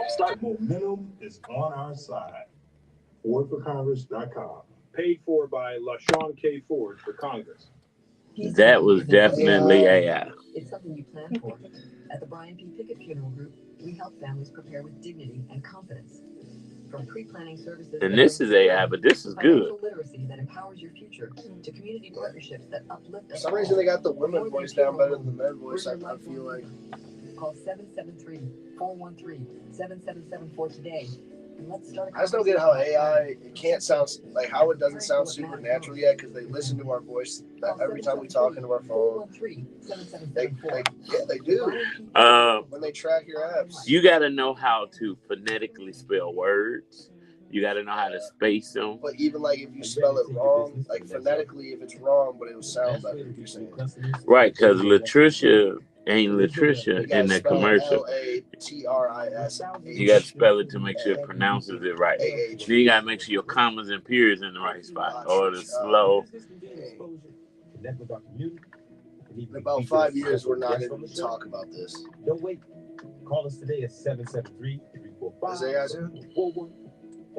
Momentum is on our side. FordForCongress.com. Paid for by LaShawn K. Ford for Congress. That was definitely AI. It's something you plan for. At the Brian P. Pickett Funeral Group, we help families prepare with dignity and confidence. From pre-planning services, And this is AI, but this is good. Financial literacy that empowers your future, to community partnerships that uplift us. For some reason, they got the women voice down better than the men voice. I feel like. Call 773-413-7774 today. And let's start. I just don't get how AI, it can't sound like how it doesn't sound supernatural yet, because they listen to our voice every time we talk into our phone. They do. When they track your apps. You got to know how to phonetically spell words. You got to know how to space them. But even like if you spell it wrong, like phonetically, if it's wrong, but it will sound better, you're saying. Right, because Latricia ain't Latricia in the commercial. L-A-T-R-I-S. You got to spell it to make sure it pronounces it right. Then you got to make sure your commas and periods in the right spot, or the slow. In about 5 years, we're not going to talk about this. Don't wait. Call us today at 773-345. Is AI too? 41.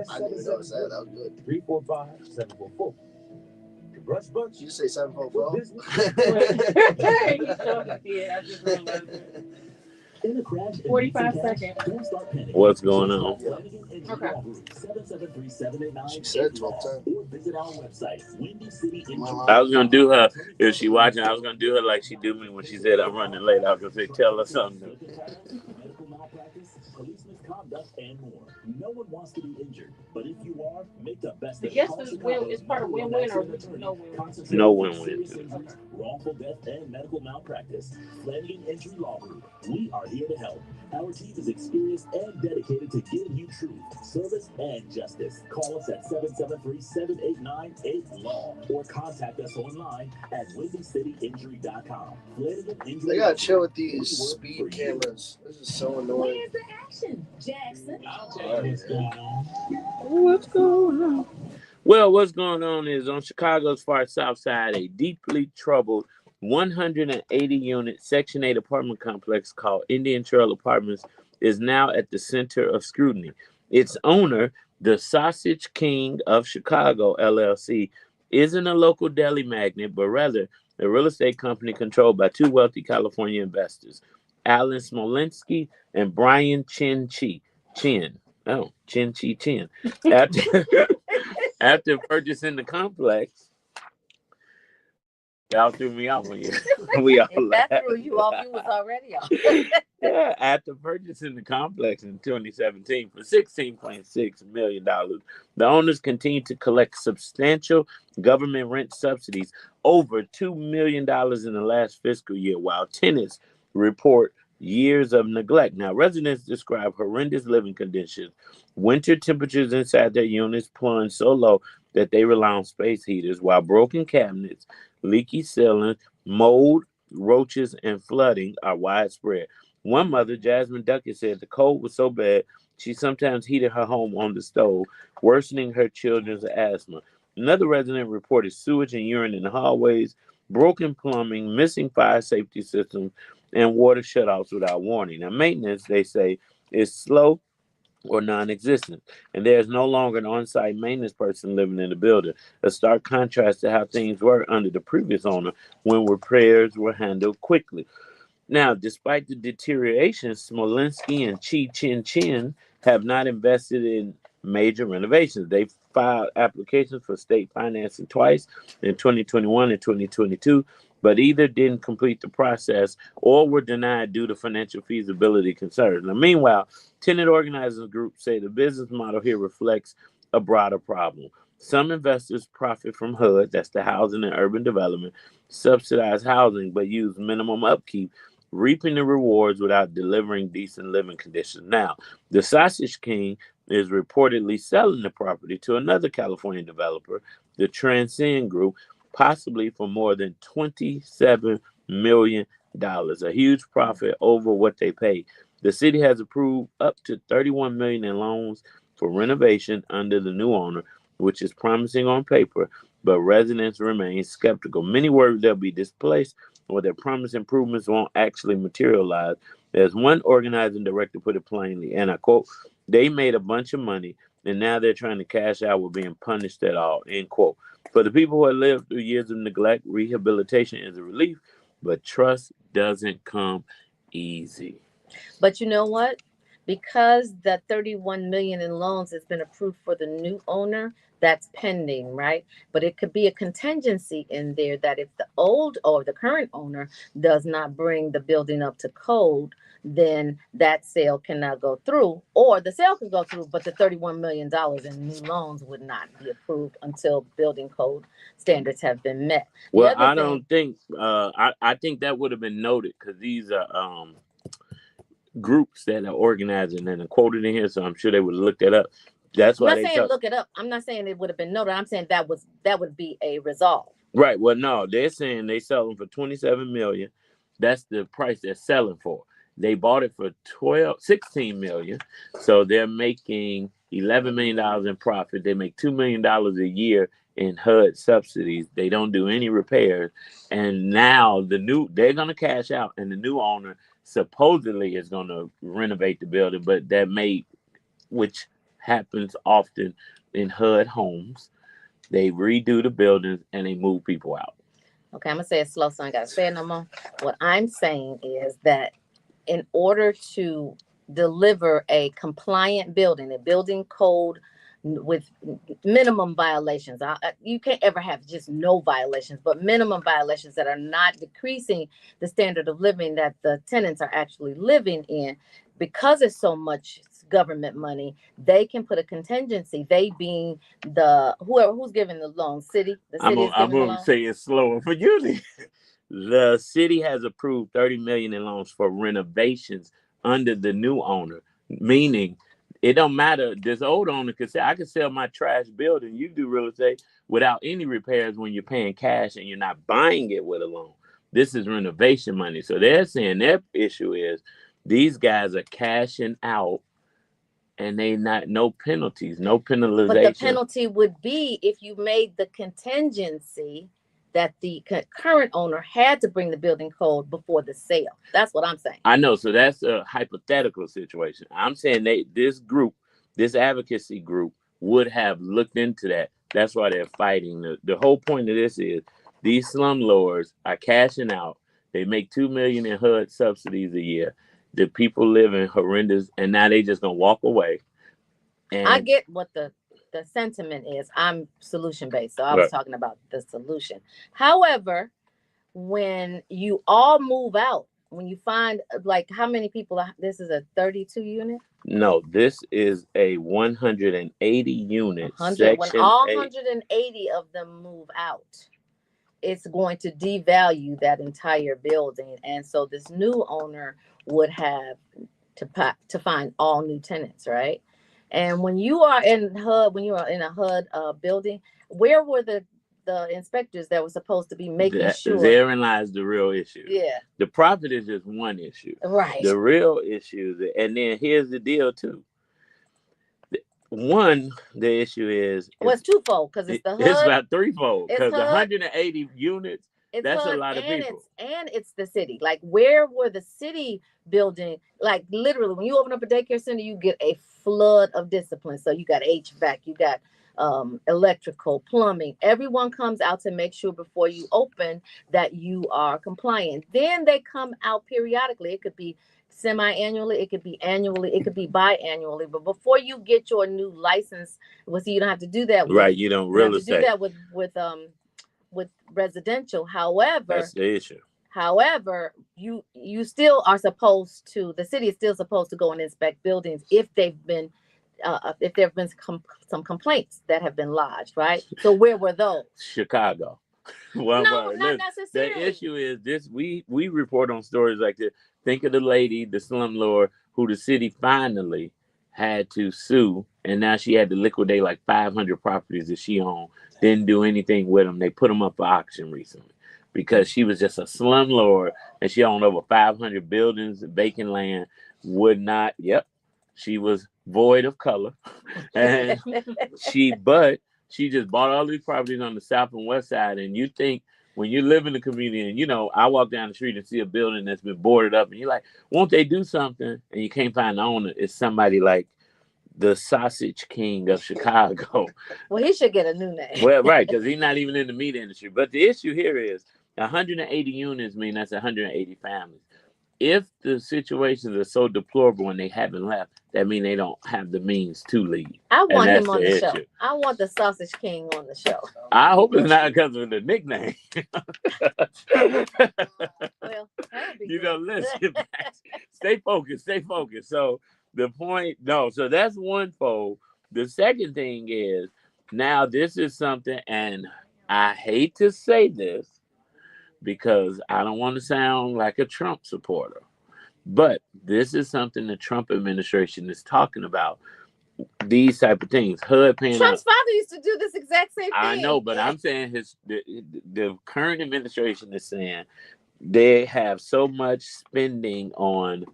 I didn't even notice that. That was good. 345-744. Brunch Bunch. You say 744? Yeah, I just realized it. 45 seconds. What's going on? Okay. She said 12 times. I was going to do her, if she watching, I was going to do her like she do me when she said I'm running late. I was going to say, tell her something. Conduct and more. No one wants to be injured, but if you are, make the best. I guess it's part of win-win or no win. No win-win. Wrongful death and medical malpractice. Flanagan Injury Law Group. We are here to help. Our team is experienced and dedicated to giving you truth, service, and justice. Call us at 773-789-8LAW or contact us online at WindyCityInjury.com. They gotta chill with these speed cameras. This is so annoying. Where's the action, Jackson? What's going on? Well, what's going on is on Chicago's far south side, a deeply troubled 180-unit Section 8 apartment complex called Indian Trail Apartments is now at the center of scrutiny. Its owner, the Sausage King of Chicago, LLC, isn't a local deli magnate, but rather a real estate company controlled by two wealthy California investors, Alan Smolinsky and Brian Chin. After purchasing the complex, y'all threw me off on you. We all that threw you off. You was already off. Yeah, after purchasing the complex in 2017 for $16.6 million, the owners continue to collect substantial government rent subsidies, over $2 million in the last fiscal year, while tenants report years of neglect. Now, residents describe horrendous living conditions. Winter temperatures inside their units plunge so low that they rely on space heaters, while broken cabinets, leaky ceilings, mold, roaches, and flooding are widespread. One mother, Jasmine Duckett, said the cold was so bad she sometimes heated her home on the stove, worsening her children's asthma. Another resident reported sewage and urine in the hallways, broken plumbing, missing fire safety systems, and water shutoffs without warning. Now, maintenance, they say, is slow or non-existent, and there is no longer an on-site maintenance person living in the building, a stark contrast to how things were under the previous owner when repairs were handled quickly. Now, despite the deterioration, Smolinsky and Chin have not invested in major renovations. They filed applications for state financing twice in 2021 and 2022, but either didn't complete the process or were denied due to financial feasibility concerns. Now, meanwhile, tenant organizers groups say the business model here reflects a broader problem. Some investors profit from HUD, that's the housing and urban development, subsidized housing, but use minimum upkeep, reaping the rewards without delivering decent living conditions. Now, the Sausage King is reportedly selling the property to another California developer, the Transcend Group, possibly for more than $27 million, a huge profit over what they paid. The city has approved up to $31 million in loans for renovation under the new owner, which is promising on paper, but residents remain skeptical. Many worry they'll be displaced or their promised improvements won't actually materialize As one organizing director put it plainly, and I quote, "They made a bunch of money, and now they're trying to cash out with being punished at all," end quote. For the people who have lived through years of neglect, rehabilitation is a relief, but trust doesn't come easy. But you know what? Because the 31 million in loans has been approved for the new owner, that's pending, right? But it could be a contingency in there that if the old or the current owner does not bring the building up to code, then that sale cannot go through, or the sale could go through, but the $31 million in new loans would not be approved until building code standards have been met. Well, I don't think, I think that would have been noted because these are groups that are organizing and are quoted in here, so I'm sure they would look that up. That's why I'm not saying look it up. I'm not saying it would have been noted. I'm saying that would be a resolve. Right. Well, no, they're saying they sell them for 27 million. That's the price they're selling for. They bought it for 16 million. So they're making $11 million in profit. They make $2 million a year in HUD subsidies. They don't do any repairs. And now they're going to cash out, and the new owner supposedly is going to renovate the building, but which happens often in HUD homes. They redo the buildings and they move people out. Okay, I'm going to say it slow, so I got to say it no more. What I'm saying is that in order to deliver a compliant building, a building code with minimum violations, you can't ever have just no violations, but minimum violations that are not decreasing the standard of living that the tenants are actually living in. Because it's so much government money, they can put a contingency. They being who's giving the loan, city. The city I'm gonna say it slower for you. The city has approved 30 million in loans for renovations under the new owner, meaning it don't matter. This old owner could say, "I could sell my trash building. You do real estate without any repairs when you're paying cash and you're not buying it with a loan." This is renovation money, so they're saying their issue is these guys are cashing out. And no penalties, no penalization. But the penalty would be if you made the contingency that the current owner had to bring the building code before the sale. That's what I'm saying. I know. So that's a hypothetical situation. I'm saying this advocacy group would have looked into that. That's why they're fighting. The whole point of this is these slumlords are cashing out. They make $2 million in HUD subsidies a year. The people live in horrendous, and now they just gonna walk away. And I get what the sentiment is. I'm solution based, so I was talking about the solution. However, when you all move out, when you find like how many people this is a 32 unit? No, this is a 180 unit. When all 180 of them move out, it's going to devalue that entire building, and so this new owner would have to find all new tenants, right? And when you are in a HUD building, where were the inspectors that were supposed to be making sure? Therein lies the real issue. Yeah, the profit is just one issue, right? The real issue, and then here's the deal too. The issue is it's twofold because it's the HUD. It's about threefold because 180 units. That's HUD, a lot of people. It's the city. Like, where were the city building? Like, literally, when you open up a daycare center, you get a flood of discipline. So you got HVAC, you got electrical, plumbing. Everyone comes out to make sure before you open that you are compliant. Then they come out periodically. It could be semi-annually, it could be annually, it could be biannually. But before you get your new license, you don't have to do that. You don't real estate. Do that with residential. However, that's the issue. However, you still are supposed to. The city is still supposed to go and inspect buildings if there have been some complaints that have been lodged, right? So where were those? Chicago. Well, no, not necessarily. The issue is this: we report on stories like this. Think of the lady, the slumlord, who the city finally had to sue, and now she had to liquidate like 500 properties that she owned. Didn't do anything with them. They put them up for auction recently because she was just a slumlord, and she owned over 500 buildings, vacant land. She was void of color, and she just bought all these properties on the south and west side. And you think when you live in the community and, I walk down the street and see a building that's been boarded up and you're like, won't they do something? And you can't find the owner. It's somebody like the Sausage King of Chicago. Well, he should get a new name. Well, right, because he's not even in the meat industry. But the issue here is 180 units mean that's 180 families. If the situations are so deplorable and they haven't left, that means they don't have the means to leave. I want him on the issue. show. I want the Sausage King on the show. I hope it's not because of the nickname. Well, listen, stay focused. So the point, so that's one fold. The second thing is, now this is something, and I hate to say this, because I don't want to sound like a Trump supporter. But this is something the Trump administration is talking about. These type of things. HUD paying Trump's father used to do this exact same thing. I know, but I'm saying the current administration is saying they have so much spending on,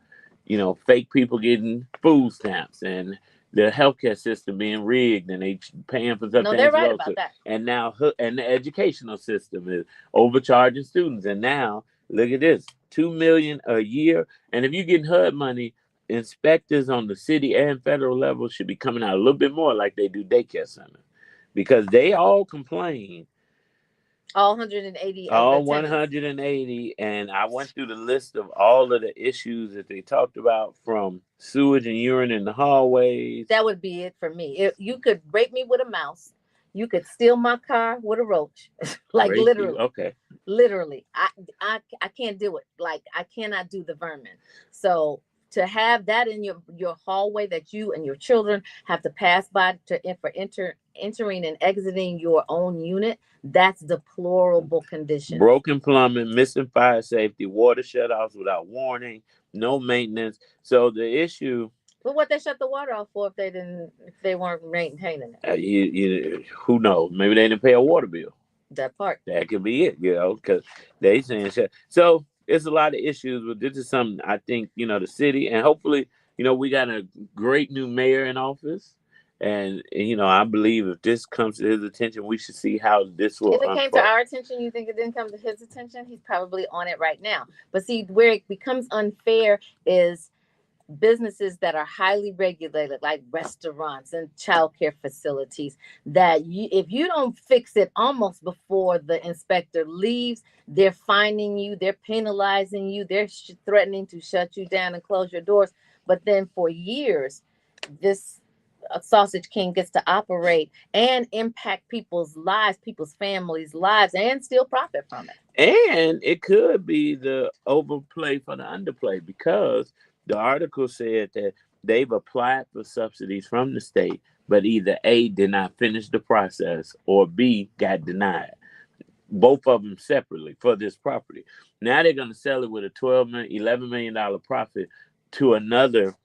fake people getting food stamps and the healthcare system being rigged and they paying for something. No, they're right about that. And now, and the educational system is overcharging students. And now, look at this, $2 million a year. And if you're getting HUD money, inspectors on the city and federal level should be coming out a little bit more like they do daycare centers, because they all complain. All 180. All 180, and I went through the list of all of the issues that they talked about, from sewage and urine in the hallways. That would be it for me. You could rape me with a mouse. You could steal my car with a roach. Like Rape literally. You? Okay. Literally. I can't do it. Like I cannot do the vermin. So to have that in your hallway that you and your children have to pass by for entering and exiting your own unit, that's deplorable condition. Broken plumbing, missing fire safety, water shutoffs without warning, no maintenance. So the issue. But what they shut the water off for if they weren't maintaining it? Who knows? Maybe they didn't pay a water bill. That part. That could be it, because they saying shut. So it's a lot of issues, but this is something I think, the city, and hopefully, we got a great new mayor in office. And I believe if this comes to his attention, we should see how this will unfold. If it came to our attention, you think it didn't come to his attention? He's probably on it right now. But see, where it becomes unfair is businesses that are highly regulated, like restaurants and childcare facilities, that if you don't fix it almost before the inspector leaves, they're fining you, they're penalizing you, they're threatening to shut you down and close your doors. But then for years, this Sausage King gets to operate and impact people's lives, people's families' lives, and still profit from it. And it could be the overplay for the underplay, because the article said that they've applied for subsidies from the state, but either A, did not finish the process, or B, got denied. Both of them separately for this property. Now they're going to sell it with a $11 million profit to another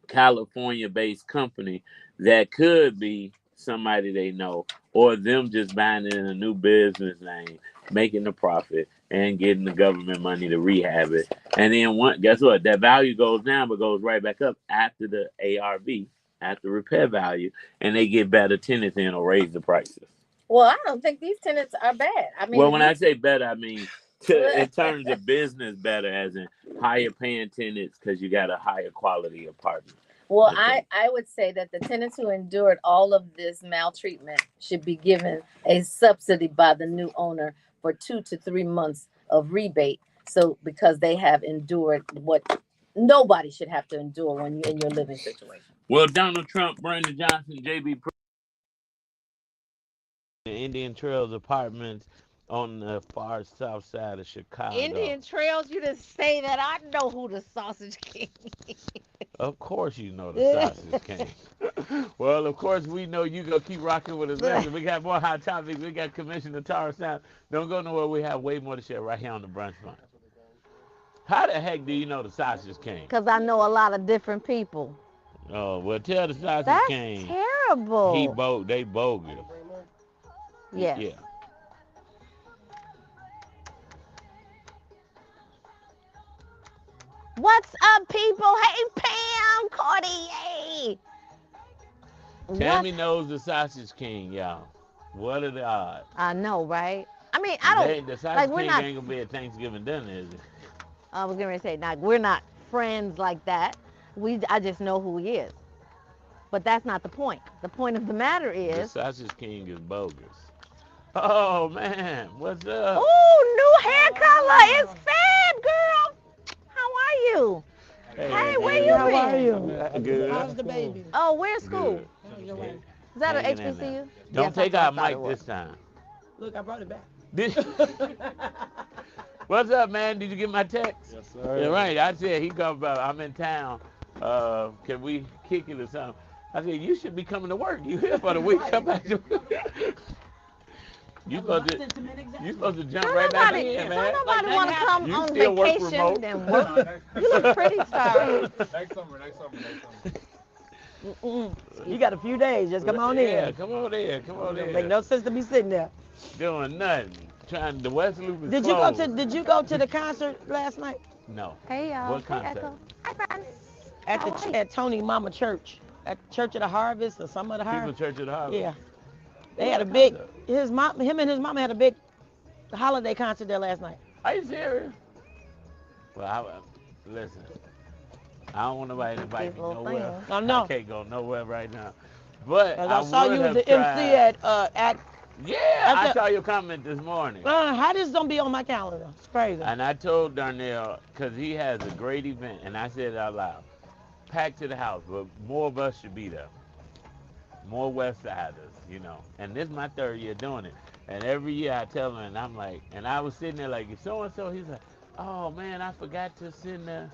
California-based company that could be somebody they know, or them just buying it in a new business name, making the profit and getting the government money to rehab it. And then guess what? That value goes down, but goes right back up after the ARV, after repair value, and they get better tenants in or raise the prices. Well, I don't think these tenants are bad. I mean, when I say better, I mean in terms of business better, as in higher paying tenants, because you got a higher quality apartment. Well, I would say that the tenants who endured all of this maltreatment should be given a subsidy by the new owner for 2 to 3 months of rebate. So because they have endured what nobody should have to endure when you're in your living situation. Well, Donald Trump, Brandon Johnson, JB, the Indian Trails Apartments on the far south side of Chicago. Indian Trails, you didn't say that. I know who the Sausage King is. Of course you know the Sausage King. Well, of course we know you gonna keep rocking with us. We got more hot topics. We got Commissioner Tara Sound. Don't go nowhere. We have way more to share right here on the Brunch Bunch. How the heck do you know the Sausage King? Because I know a lot of different people. Oh, well, tell the Sausage King. That's terrible. They bogus. Yes. Yeah. What's up, people? Hey, Pam, Cartier. Tammy knows the Sausage King, y'all. What are the odds? I know, right? I mean, I don't. The sausage Like, we're king not. ain't gonna be at Thanksgiving dinner, is it? I was gonna say, like, we're not friends like that. I just know who he is. But that's not the point. The point of the matter The is. sausage king is bogus. Oh man, what's up? Oh, new hair color. It's Fab, girl. How are you? Hey, where you how been? are you? Good. How's the baby? Oh, where's school? Good. How's your wife? Is that Hanging an in there. HBCU? Don't Yes, take that's our what I thought mic it was. this time. Look, I brought it back. What's up, man? Did you get my text? Yes, sir. Yeah, right. I said he come about. I'm in town. Can we kick it or something? I said you should be coming to work. You here for the week? Come back to You supposed to jump right back in, man. Don't nobody want to come You on still work vacation remote? and work. You look pretty, star. Next summer. You got a few days. Just come on Yeah, in. come on there. Come on there. Make no sense to be sitting there. Doing nothing. Trying the West Loop is Did you go to the concert last night? No. Hey, y'all. What concert? Hi, friends. At Tony Mama Church. At Church of the Harvest or some of the People Harvest. Church of the Harvest. Yeah. They had a big, him and his mama had a big holiday concert there last night. Are you serious? Well, listen. I don't want nobody to invite me nowhere. I know. I can't go nowhere right now. But I saw you would as the have MC tried. at Yeah, I saw your comment this morning. how this don't be on my calendar? It's crazy. And I told Darnell, because he has a great event, and I said it out loud, packed to the house, but more of us should be there. More West Siders, you know. And this is my third year doing it. And every year I tell him, and I'm like, and I was sitting there like, so-and-so, he's like, oh, man, I forgot to send the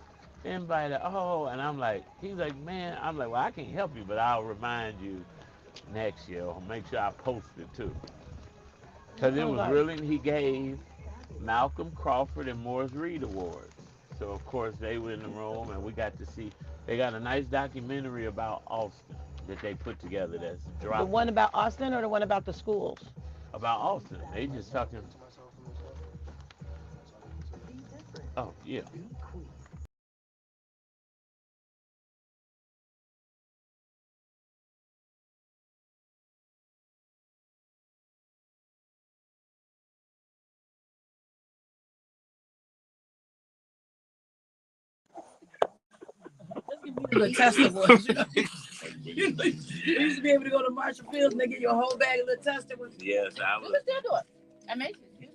invite. Oh, and I'm like, he's like, man, I'm like, well, I can't help you, but I'll remind you next year, or make sure I post it too. Because it was really, he gave Malcolm Crawford and Morris Reed Awards. So, of course, they were in the room, and we got to see, they got a nice documentary about Austin that they put together that's dropping. The one about Austin or the one about the schools? About Austin. They just talking. Oh, yeah. The testables. You used to be able to go to Marshall Fields and they give you a whole bag of little testables. Yes, I was. You can still do it. I made it.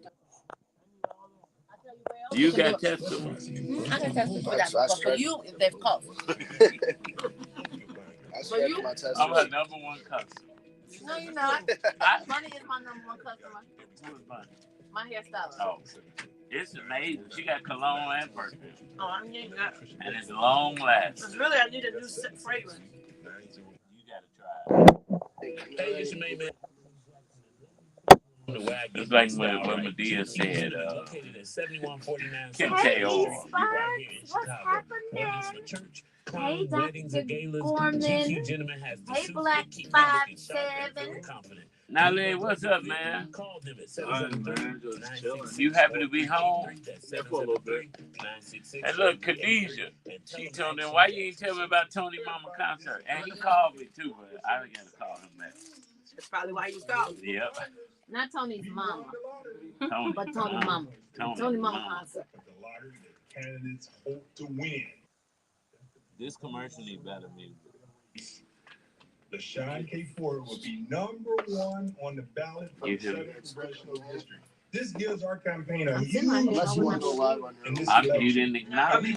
You got testimony. I got testimony. For you, if they've called. For you, I'm her number one customer. No, you're not. Bunny is my number one customer. Who is Bunny? My hairstylist. Oh, it's amazing. She got cologne and perfume. Oh, I need that. And it's long lasting. Because really, I need a new fragrance. You gotta try it. Hey, it's your main man. It's like what Medea said, Kim K. What's happening? Hey, Dr. Gorman. Hey, Black 5'7". Nale, what's up, man? You happy to be home? Yeah, for a little bit. And look, Khadijah, she told him, why you ain't tell me about Tony Mama concert? And he called me too, but I didn't gotta call him back. That's probably why you stopped. Yep. Not Tony's mama, Tony. but Tony mama. Tony mama concert. The lottery that candidates hope to win. This commercial needs better music. LaShawn K. Ford will be #1 on the ballot for the 7th congressional district. This gives our campaign a huge Unless you want to go live on your own. You didn't acknowledge me.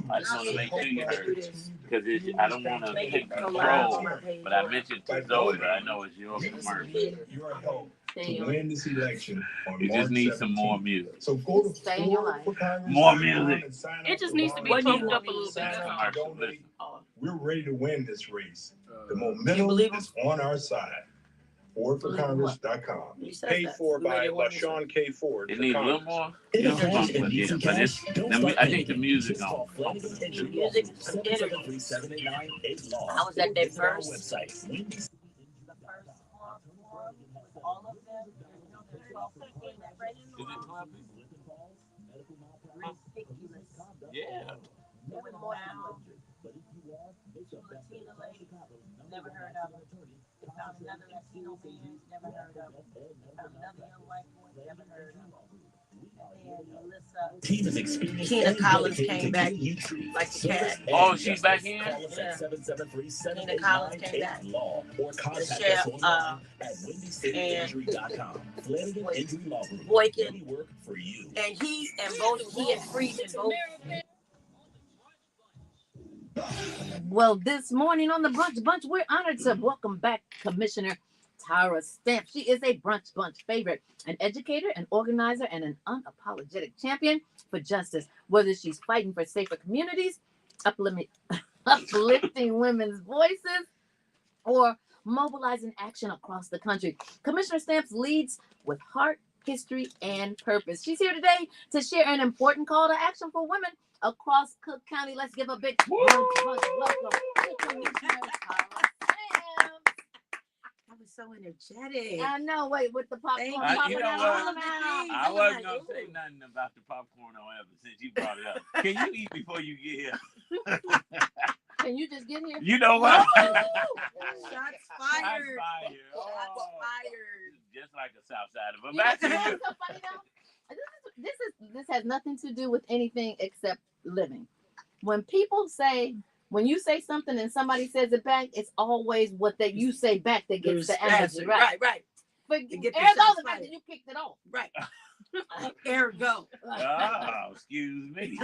I just want to make sure you heard it. Because I don't want to take control, but I mentioned to Zoe, but I know it's your commercial. Your help to win this election on You March just need 17th. some more music. So go to Stay in your life. More music. It just needs to be pumped up a little bit. We're ready to win this race. The momentum is on our side. FordForCongress.com. Paid for by LaShawn K. Ford. It needs a little more. You know, funk with it, but I think the music on. The music, I was at their first. Yeah. Never heard of him. Found another Latino man, never heard of him. Found another young white boy, never heard of him. Team is experienced. Keena Collins came back like the cat. Oh, she's back in? Call us at 773-789-8 Keena Collins came back. Law or contact Michelle, us online at wendycityinjury.com. Flanagan Injury Law Group. Boykin. We work for you. And he and Freed and both. Well, this morning on the Brunch Bunch, we're honored to welcome back Commissioner Tara Stamp. She is a Brunch Bunch favorite, an educator, an organizer, and an unapologetic champion for justice. Whether she's fighting for safer communities, uplifting women's voices, or mobilizing action across the country, Commissioner Stamp leads with heart, history, and purpose. She's here today to share an important call to action for women across Cook County. Let's give a big welcome to Commissioner Tara Stamp. I was so energetic. I know. Wait, with the popcorn. You know what? I wasn't gonna say nothing about the popcorn or ever since you brought it up. Can you eat before you get here? Can you just get here? You know what? Shots fired. Shots fired. Shots fired. Just like a South Sider. But back to you. So funny now? This has nothing to do with anything except living. When you say something and somebody says it back, it's always what you say back that gets the energy, right? Right. But Get the ergo shots the fact fired. that you kicked it off. Right. Ergo. Oh, excuse me.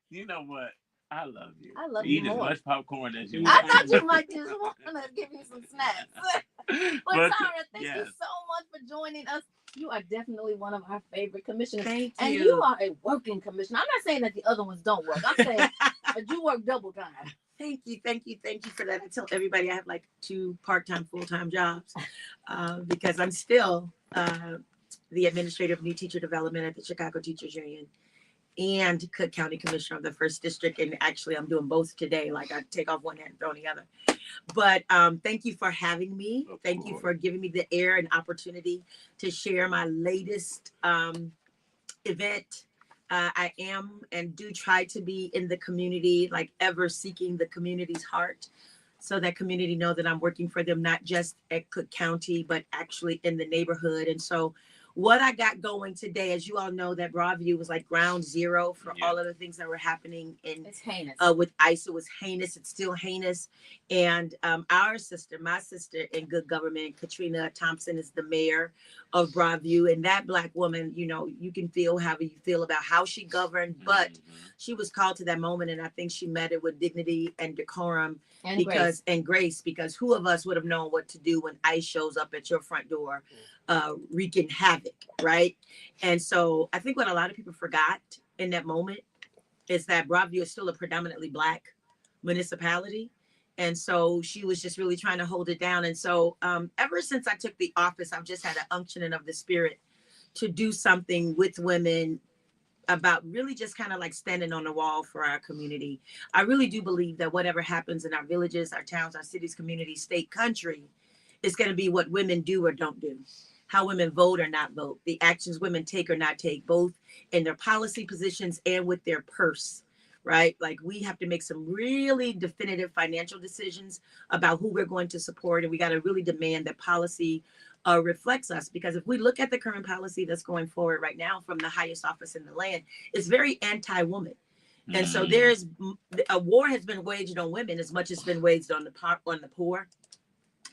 You know what? I love you. I love Eat you as more. much popcorn as you I want. thought you might just want to give me some snacks. But Tara, thank you yes. so much for joining us. You are definitely one of our favorite commissioners. Thank you. And you are a working commissioner. I'm not saying that the other ones don't work. I'm saying that you work double time. Thank you for that. I tell everybody I have like 2 part-time, full-time jobs because I'm still the administrator of new teacher development at the Chicago Teachers Union and Cook County Commissioner of the 1st District. And actually, I'm doing both today. Like I take off one hand and throw on the other. But thank you for having me. Thank you for giving me the air and opportunity to share my latest event. I am and do try to be in the community, like ever seeking the community's heart, so that community know that I'm working for them, not just at Cook County, but actually in the neighborhood. And so what I got going today, as you all know, that Broadview was like ground zero for all of the things that were happening It's heinous. With ICE. It was heinous. It's still heinous. And my sister in good government, Katrina Thompson, is the mayor of Broadview. And that Black woman, you can feel however you feel about how she governed, but she was called to that moment. And I think she met it with dignity and decorum and grace, because who of us would have known what to do when ICE shows up at your front door wreaking havoc, right? And so I think what a lot of people forgot in that moment is that Broadview is still a predominantly Black municipality. And so she was just really trying to hold it down. And so ever since I took the office, I've just had an unctioning of the spirit to do something with women about really just kind of like standing on the wall for our community. I really do believe that whatever happens in our villages, our towns, our cities, communities, state, country, is going to be what women do or don't do, how women vote or not vote, the actions women take or not take, both in their policy positions and with their purse, right? Like we have to make some really definitive financial decisions about who we're going to support. And we got to really demand that policy reflects us, because if we look at the current policy that's going forward right now from the highest office in the land, it's very anti-woman. And so there's a war has been waged on women as much as it's been waged on the poor,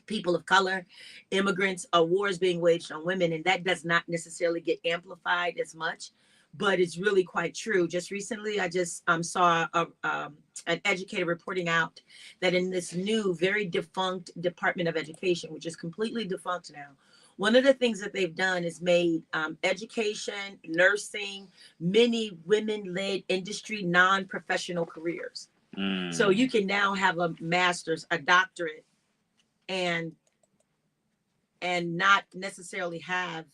people of color, immigrants. A war is being waged on women, and that does not necessarily get amplified as much, but it's really quite true. Just recently, I just saw an educator reporting out that in this new, very defunct Department of Education, which is completely defunct now, one of the things that they've done is made education, nursing, many women-led industry, non-professional careers. So you can now have a master's, a doctorate, and not necessarily have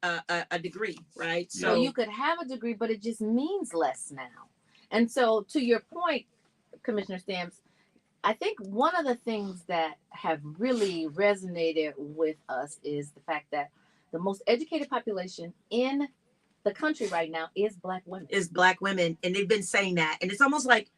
a degree, right? So you could have a degree, but it just means less now. And so to your point, Commissioner Stamps, I think one of the things that have really resonated with us is the fact that the most educated population in the country right now is Black women. Is Black women. And they've been saying that. And it's almost like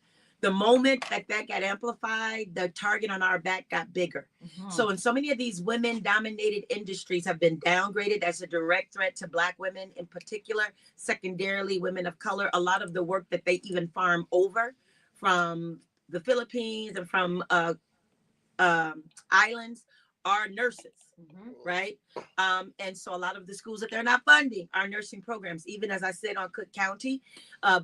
the moment that got amplified, the target on our back got bigger. So in so many of these women-dominated industries have been downgraded as a direct threat to Black women in particular, secondarily women of color. A lot of the work that they even farm over from the Philippines and from islands are nurses, right? And so a lot of the schools that they're not funding are nursing programs. Even as I said on Cook County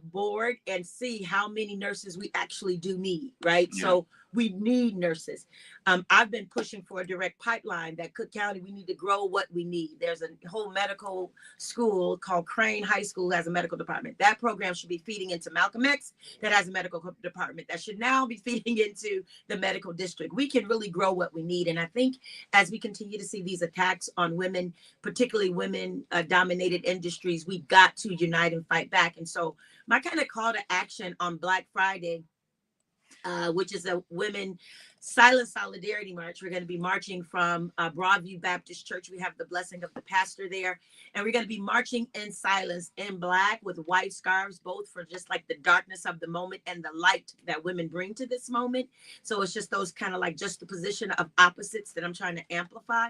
board, and see how many nurses we actually do need, right? Yeah. So we need nurses. I've been pushing for a direct pipeline that Cook County, we need to grow what we need. There's a whole medical school called Crane High School has a medical department. That program should be feeding into Malcolm X that has a medical department that should now be feeding into the medical district. We can really grow what we need. And I think as we continue to see these attacks on women, particularly women dominated industries, we've got to unite and fight back. And so my kind of call to action on Black Friday, which is a women silent solidarity march. We're going to be marching from Broadview Baptist Church. We have the blessing of the pastor there. And we're going to be marching in silence in Black with white scarves, both for just like the darkness of the moment and the light that women bring to this moment. So it's just those kind of like just the position of opposites that I'm trying to amplify.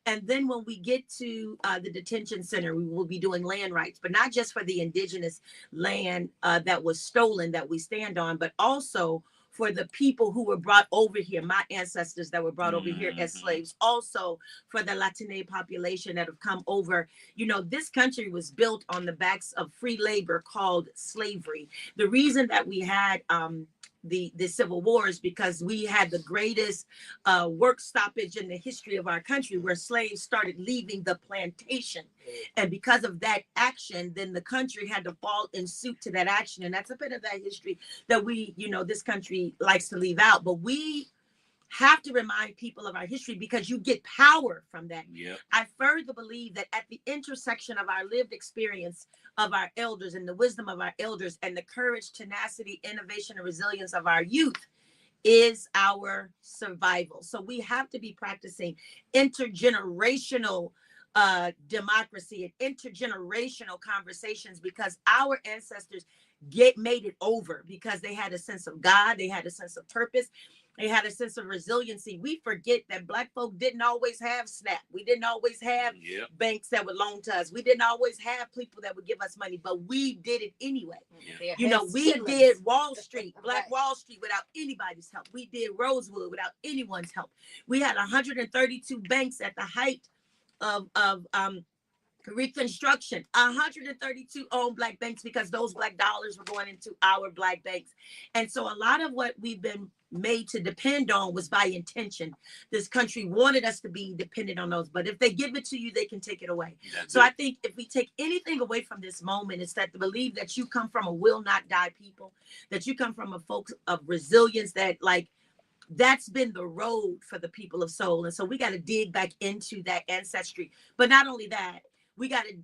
And then when we get to the detention center, we will be doing land rights, but not just for the indigenous land that was stolen that we stand on, but also for the people who were brought over here, my ancestors that were brought over here as slaves, also for the Latine population that have come over. You know, this country was built on the backs of free labor called slavery. The reason that we had the Civil Wars because we had the greatest work stoppage in the history of our country, where slaves started leaving the plantation. And because of that action, then the country had to fall in suit to that action. And that's a bit of that history that we, you know, this country likes to leave out. But we have to remind people of our history because you get power from that. Yep. I further believe that at the intersection of our lived experience of our elders and the wisdom of our elders and the courage, tenacity, innovation, and resilience of our youth is our survival. So we have to be practicing intergenerational democracy and intergenerational conversations, because our ancestors made it over because they had a sense of God, they had a sense of purpose, they had a sense of resiliency. We forget that Black folk didn't always have SNAP. We didn't always have banks that would loan to us. We didn't always have people that would give us money, but we did it anyway. You know, we did Wall Street, Black Wall Street, without anybody's help. We did Rosewood without anyone's help. We had 132 banks at the height of Reconstruction, 132 owned Black banks, because those Black dollars were going into our Black banks. And so a lot of what we've been made to depend on was by intention. This country wanted us to be dependent on those, but if they give it to you, they can take it away. So I think if we take anything away from this moment, it's that to believe that you come from a will not die people, that you come from a folks of resilience, that like that's been the road for the people of soul. And so we got to dig back into that ancestry. But not only that, we got to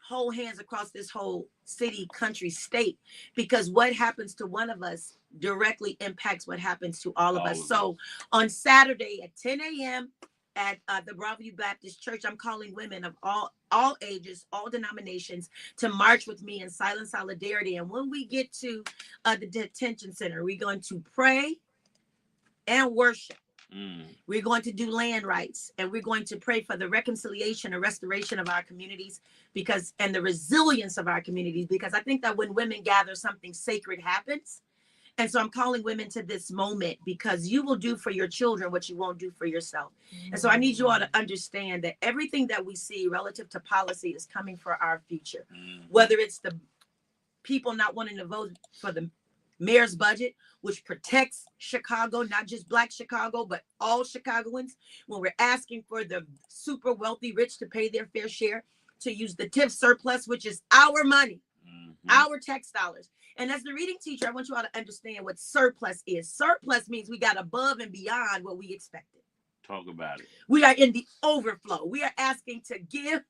hold hands across this whole city, country, state, because what happens to one of us directly impacts what happens to all of us. So on Saturday at 10 a.m. at the Broadview Baptist Church, I'm calling women of all ages, all denominations, to march with me in silent solidarity. And when we get to the detention center, we're going to pray and worship. We're going to do land rights, and we're going to pray for the reconciliation and restoration of our communities, and the resilience of our communities, because I think that when women gather, something sacred happens. And so I'm calling women to this moment, because you will do for your children what you won't do for yourself. And so I need you all to understand that everything that we see relative to policy is coming for our future, whether it's the people not wanting to vote for the mayor's budget, which protects Chicago, not just Black Chicago, but all Chicagoans, when we're asking for the super wealthy rich to pay their fair share, to use the TIF surplus, which is our money, our tax dollars. And as the reading teacher, I want you all to understand what surplus is. Surplus means we got above and beyond what we expected. Talk about it. We are in the overflow. We are asking to give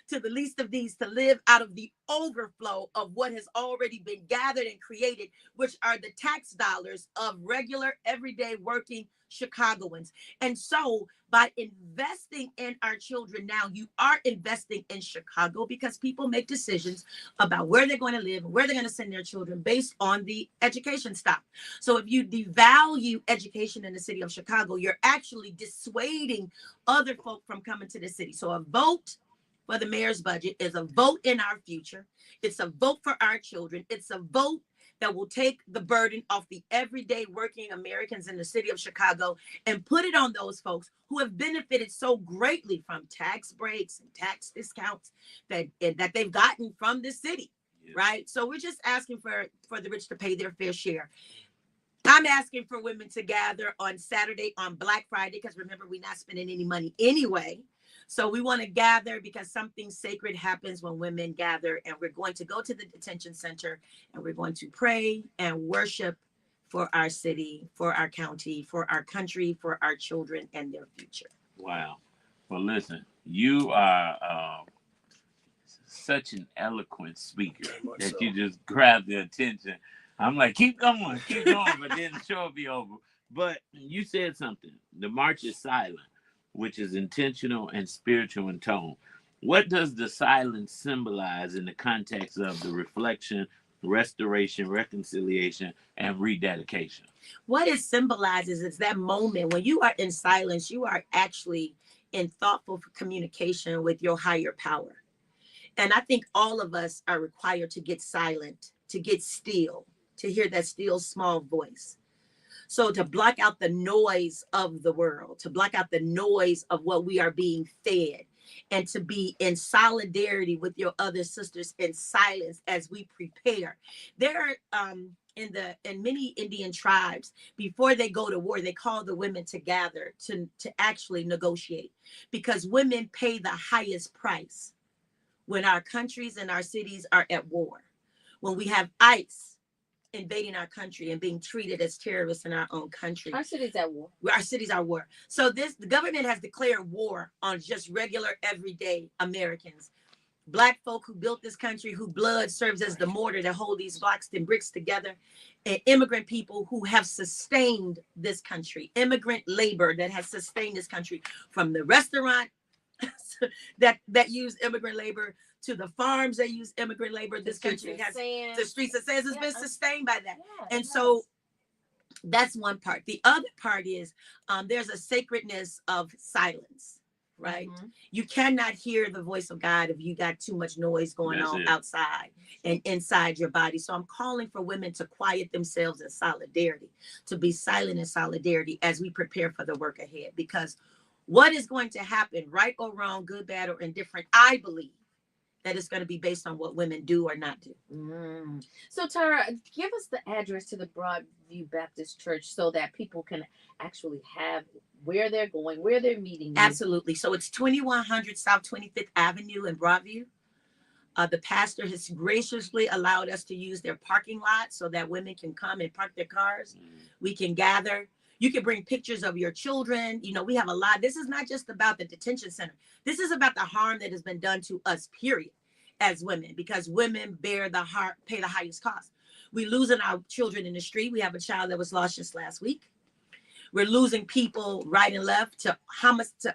to the least of these, to live out of the overflow of what has already been gathered and created, which are the tax dollars of regular, everyday working Chicagoans. And so by investing in our children now, you are investing in Chicago, because people make decisions about where they're going to live and where they're going to send their children based on the education stock. So if you devalue education in the city of Chicago, you're actually dissuading other folk from coming to the city. So a vote for the mayor's budget is a vote in our future. It's a vote for our children. It's a vote that will take the burden off the everyday working Americans in the city of Chicago and put it on those folks who have benefited so greatly from tax breaks and tax discounts that they've gotten from the city, right? So we're just asking for the rich to pay their fair share. I'm asking for women to gather on Saturday on Black Friday, because remember, we're not spending any money anyway. So we want to gather because something sacred happens when women gather, and we're going to go to the detention center and we're going to pray and worship for our city, for our county, for our country, for our children and their future. Wow. Well, listen, you are such an eloquent speaker that you just grab the attention. I'm like, keep going, but then the show will be over. But you said something. The march is silent, which is intentional and spiritual in tone. What does the silence symbolize in the context of the reflection, restoration, reconciliation, and rededication? What it symbolizes is that moment when you are in silence, you are actually in thoughtful communication with your higher power. And I think all of us are required to get silent, to get still, to hear that still small voice. So to block out the noise of the world, to block out the noise of what we are being fed, and to be in solidarity with your other sisters in silence as we prepare. There are in many Indian tribes, before they go to war, they call the women to gather to actually negotiate, because women pay the highest price when our countries and our cities are at war. When we have ICE invading our country and being treated as terrorists in our own country. Our cities at war. Our cities are war. So the government has declared war on just regular, everyday Americans. Black folk who built this country, whose blood serves as the mortar that hold these blocks and bricks together, and immigrant people who have sustained this country, immigrant labor that has sustained this country, from the restaurant that use immigrant labor to the farms that use immigrant labor. This country has the streets of sand has been sustained by that. And so that's one part. The other part is there's a sacredness of silence, right? Mm-hmm. You cannot hear the voice of God if you got too much noise going on outside and inside your body. So I'm calling for women to quiet themselves in solidarity, to be silent in solidarity as we prepare for the work ahead. Because what is going to happen, right or wrong, good, bad, or indifferent, I believe that it's going to be based on what women do or not do. Mm. So Tara, give us the address to the Broadview Baptist Church so that people can actually have where they're going, where they're meeting. Absolutely. So it's 2100 South 25th Avenue in Broadview. The pastor has graciously allowed us to use their parking lot so that women can come and park their cars. We can gather. You can bring pictures of your children. You know, we have a lot. This is not just about the detention center. This is about the harm that has been done to us, period, as women, because women pay the highest cost. We're losing our children in the street. We have a child that was lost just last week. We're losing people right and left to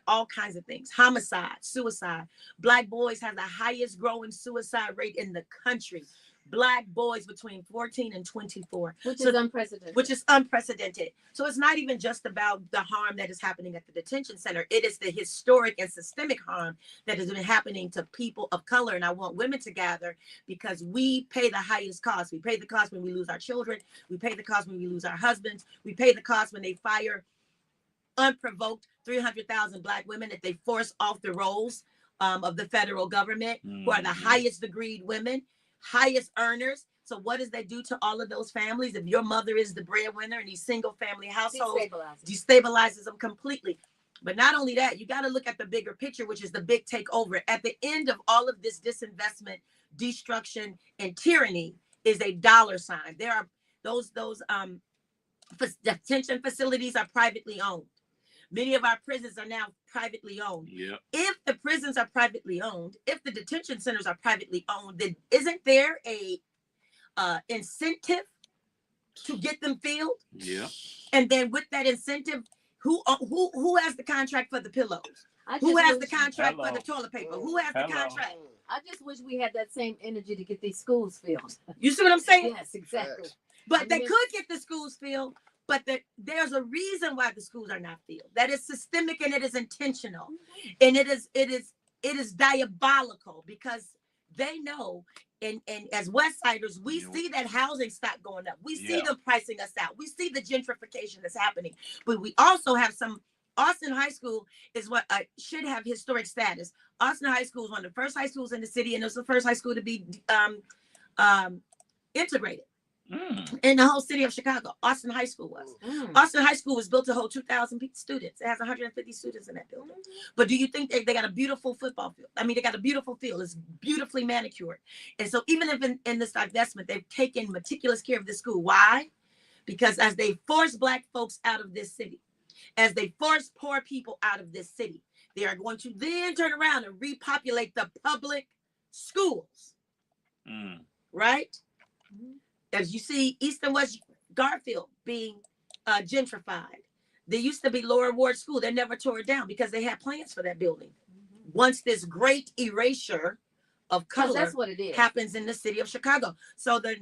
all kinds of things. Homicide, suicide. Black boys have the highest growing suicide rate in the country. Black boys between 14 and 24. Which is unprecedented. Which is unprecedented. So it's not even just about the harm that is happening at the detention center. It is the historic and systemic harm that has been happening to people of color. And I want women to gather because we pay the highest cost. We pay the cost when we lose our children. We pay the cost when we lose our husbands. We pay the cost when they fire unprovoked 300,000 Black women that they force off the rolls of the federal government, who are the highest degreed women, highest earners. So what does that do to all of those families? If your mother is the breadwinner in these single family households, destabilizes them completely. But not only that, you got to look at the bigger picture, which is the big takeover. At the end of all of this disinvestment, destruction, and tyranny is a dollar sign. There are those detention facilities are privately owned. Many of our prisons are now privately owned. Yeah. If the prisons are privately owned, if the detention centers are privately owned, then isn't there a incentive to get them filled? Yeah. And then with that incentive, who has the contract for the pillows? Who has the contract for the toilet paper? Who has the contract? I just wish we had that same energy to get these schools filled. You see what I'm saying? Yes, exactly. But they could get the schools filled, but there's a reason why the schools are not filled. That is systemic and it is intentional. And it is diabolical because they know, and as Westsiders, we see that housing stock going up. We see them pricing us out. We see the gentrification that's happening. But we also have some. Austin High School is what should have historic status. Austin High School is one of the first high schools in the city, and it was the first high school to be integrated in the whole city of Chicago. Austin High School was. Austin High School was built to hold 2,000 students. It has 150 students in that building. But do you think they got a beautiful football field? I mean, they got a beautiful field. It's beautifully manicured. And so even if in this divestment, they've taken meticulous care of the school. Why? Because as they force Black folks out of this city, as they force poor people out of this city, they are going to then turn around and repopulate the public schools. Right? As you see, East and West Garfield being gentrified. There used to be Lower Ward School. They never tore it down because they had plans for that building. Once this great erasure of color that's what it is. happens in the city of Chicago. So the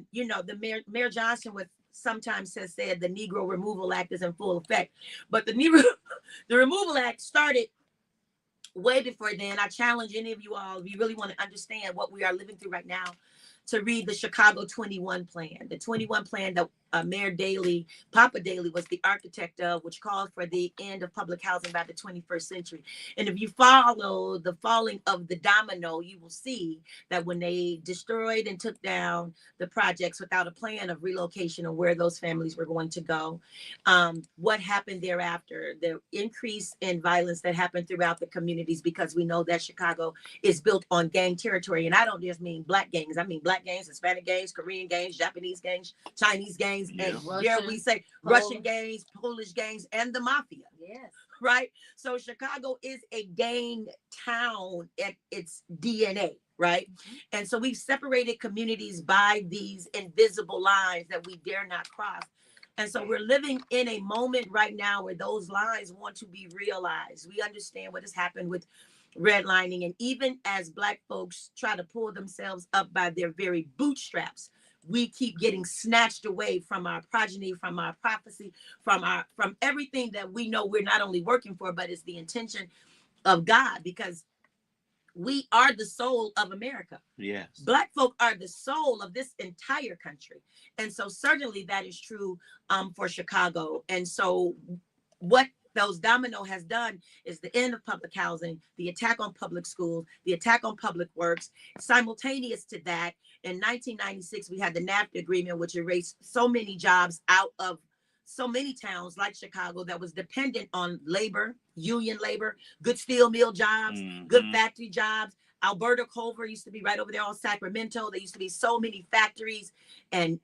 Mayor Johnson would sometimes has said the Negro Removal Act is in full effect, but the Removal Act started way before then. I challenge any of you all, if you really want to understand what we are living through right now, to read the Chicago 21 plan. The 21 plan that Mayor Daley, Papa Daley, was the architect of, which called for the end of public housing by the 21st century. And if you follow the falling of the domino, you will see that when they destroyed and took down the projects without a plan of relocation of where those families were going to go, what happened thereafter, the increase in violence that happened throughout the communities, because we know that Chicago is built on gang territory. And I don't just mean Black gangs. I mean Black gangs, Hispanic gangs, Korean gangs, Japanese gangs, Chinese gangs, and dare we say Russian gangs, Polish gangs, and the mafia. Yes. Right? So Chicago is a gang town at its DNA, right? And so we've separated communities by these invisible lines that we dare not cross. And so we're living in a moment right now where those lines want to be realized. We understand what has happened with redlining, and even as Black folks try to pull themselves up by their very bootstraps, we keep getting snatched away from our progeny, from our prophecy, from everything that we know we're not only working for, but it's the intention of God, because we are the soul of America. Yes. Black folk are the soul of this entire country. And so certainly that is true for Chicago. And so what those domino has done is the end of public housing, the attack on public schools, the attack on public works. Simultaneous to that, in 1996, we had the NAFTA agreement, which erased so many jobs out of so many towns like Chicago that was dependent on labor, union labor, good steel mill jobs, good factory jobs. Alberta Culver used to be right over there on Sacramento. There used to be so many factories and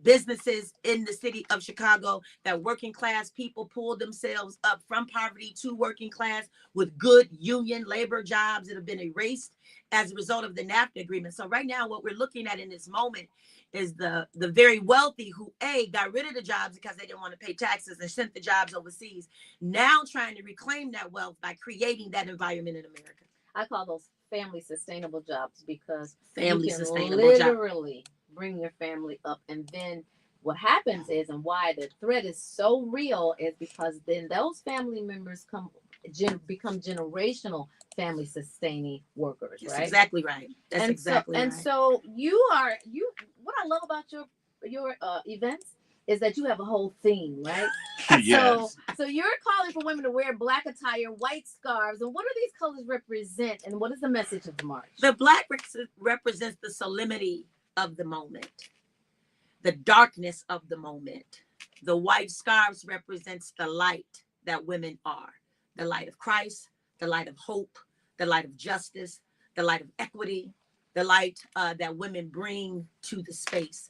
businesses in the city of Chicago that working class people pulled themselves up from poverty to working class with good union labor jobs that have been erased as a result of the NAFTA agreement. So right now, what we're looking at in this moment is the very wealthy who got rid of the jobs because they didn't want to pay taxes and sent the jobs overseas, now trying to reclaim that wealth by creating that environment in America. I call those family sustainable jobs, because family you can sustainable literally bring your family up. And then what happens is, and why the threat is so real, is because then those family members become generational family sustaining workers. That's right? Exactly right. That's exactly right. And so what I love about your events is that you have a whole theme, right? Yes. So you're calling for women to wear Black attire, white scarves, and what do these colors represent, and what is the message of the march? The Black represents the solemnity of the moment, the darkness of the moment. The white scarves represents the light that women are, the light of Christ, the light of hope, the light of justice, the light of equity, the light that women bring to the space,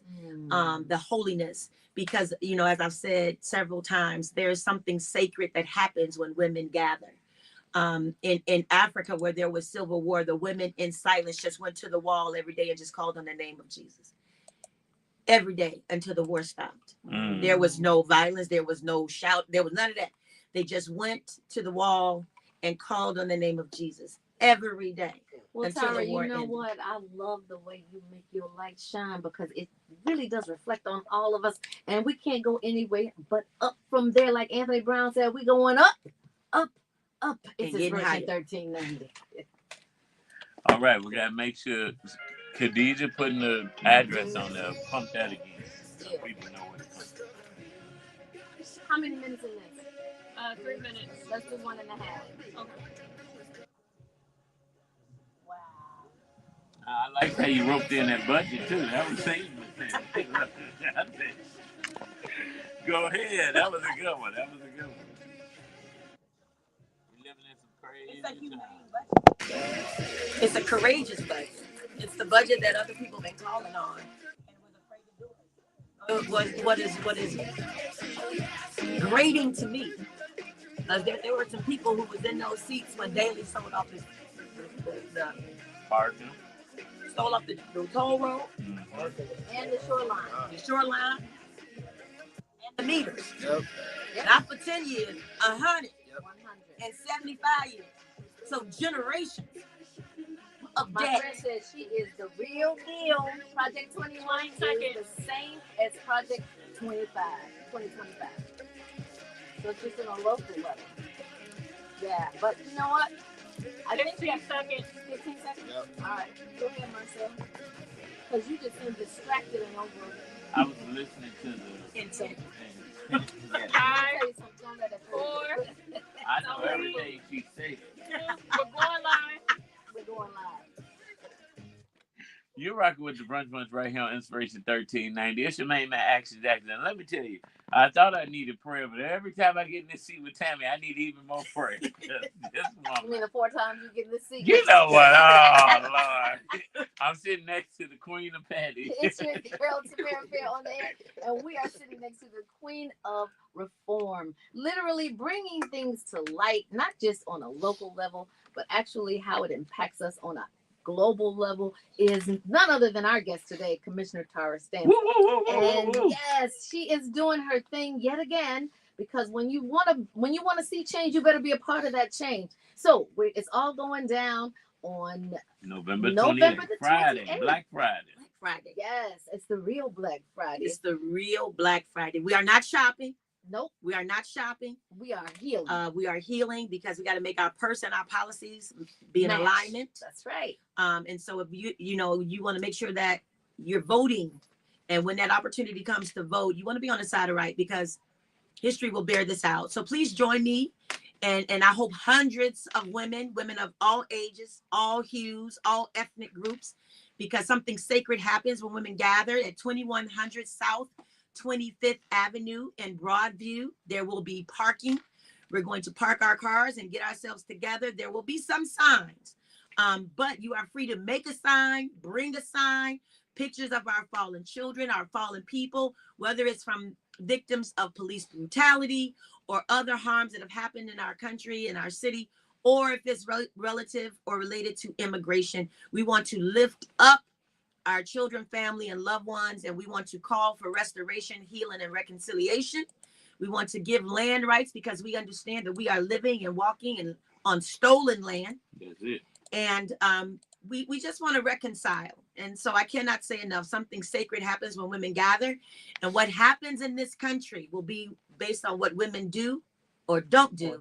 the holiness. because, you know, as I've said several times, there's something sacred that happens when women gather. In Africa, where there was civil war, the women in silence just went to the wall every day and just called on the name of Jesus every day until the war stopped. There was no violence, there was no shout, there was none of that. They just went to the wall and called on the name of Jesus every day. Well, Tara, you know what? I love the way you make your light shine, because it really does reflect on all of us, and we can't go anywhere but up from there. Like Anthony Brown said, we going up, up, up. It's his version 1390. All right, we gotta make sure Khadijah putting the address on there. Pump that again, so people know where to come. How many minutes in this? 3 minutes. Let's do 1.5. Okay. Wow. I like how you roped in that budget too. That was saying. Go ahead. That was a good one. That was a good one. We're living in some crazy it's a humane budget. It's a courageous budget. It's the budget that other people have been calling on and was afraid to do it. What is grating to me. There were some people who was in those seats when Daley sold off the parking. Stole off the toll road and the shoreline, and the meters. Yep. Not for 10 years, 100, 175 years. So generations of My debt. friend said she is the real deal. Project 21 is the same as Project 2025. So it's just on a local level. Yeah, but you know what? I think 15 seconds. 15 seconds? Yep. All right. Go ahead, Marcel. Because you just seem distracted and over. I was listening to the intent. Yeah. 5, 4. I know everything she said. We're going live. We're going live. You're rocking with the Brunch Bunch right here on Inspiration 1390. It's your main man, Action Jackson. And let me tell you, I thought I needed prayer, but every time I get in this seat with Tammy, I need even more prayer. You mean the 4 times you get in this seat? You know what? Oh, Lord. I'm sitting next to the Queen of Patty. It's your girl, Tamara Fair, on the air, and we are sitting next to the Queen of Reform, literally bringing things to light, not just on a local level, but actually how it impacts us on a global level, is none other than our guest today, Commissioner Tara Stanton. And yes, she is doing her thing yet again, because when you want to see change, you better be a part of that change. So it's all going down on November 28th, Friday, 28th. Black Friday. Yes, it's the real Black Friday. It's the real Black Friday. We are not shopping. Nope. We are not shopping. We are healing. We are healing, because we got to make our purse and our policies be in alignment. That's right. And so if you want to make sure that you're voting, and when that opportunity comes to vote, you want to be on the side of right, because history will bear this out. So please join me. And I hope hundreds of women of all ages, all hues, all ethnic groups, because something sacred happens when women gather at 2100 South 25th Avenue in Broadview. There will be parking. We're going to park our cars and get ourselves together. There will be some signs, but you are free to make a sign, bring a sign, pictures of our fallen children, our fallen people, whether it's from victims of police brutality or other harms that have happened in our country, in our city, or if it's relative or related to immigration. We want to lift up our children, family, and loved ones, and we want to call for restoration, healing, and reconciliation. We want to give land rights, because we understand that we are living and walking on stolen land. That's it. And we just want to reconcile. And so I cannot say enough. Something sacred happens when women gather, and what happens in this country will be based on what women do or don't do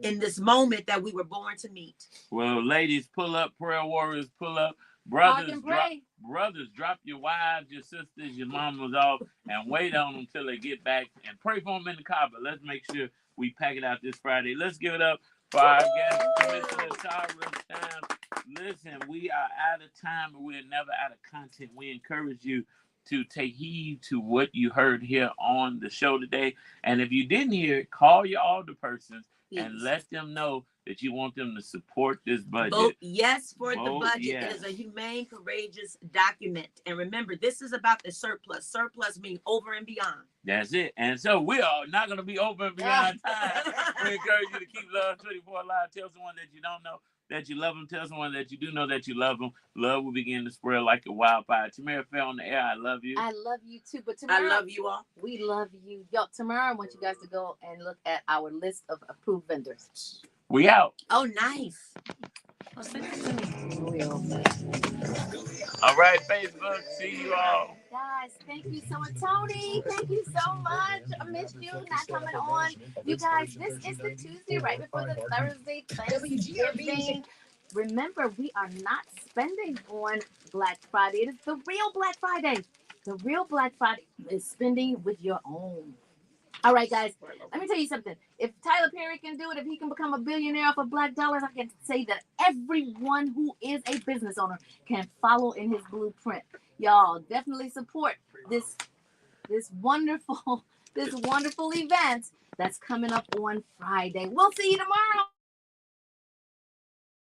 in this moment that we were born to meet. Well, ladies, pull up. Prayer warriors, pull up. Brothers, drop your wives, your sisters, your mamas off, and wait on them till they get back, and pray for them in the car. But let's make sure we pack it out this Friday. Let's give it up for our guest, Commissioner Tara Stanton. Listen, we are out of time, but we're never out of content. We encourage you to take heed to what you heard here on the show today. And if you didn't hear it, call your alderpersons and let them know that you want them to support this budget. Vote yes for the Vote budget. yes. It is a humane, courageous document. And remember, this is about the surplus. Surplus means over and beyond. That's it. And so we are not going to be over and beyond time. We encourage you to keep Love 24 alive. Tell someone that you don't know that you love them. Tell someone that you do know that you love them. Love will begin to spread like a wildfire. Tamara Fair on the air. I love you. I love you too. But tomorrow, I love you all. We love you. Yo, tomorrow I want you guys to go and look at our list of approved vendors. We out. Oh, nice. Oh, send it to me. All right, Facebook. See you all. Guys, thank you so much. Tony, thank you so much. I missed you not coming on. You guys, this is the Tuesday right before the Thursday Thanksgiving. Remember, we are not spending on Black Friday. It is the real Black Friday. The real Black Friday is spending with your own. All right, guys, let me tell you something. If Tyler Perry can do it, if he can become a billionaire off of black dollars, I can say that everyone who is a business owner can follow in his blueprint. Y'all definitely support this wonderful event that's coming up on Friday. We'll see you tomorrow.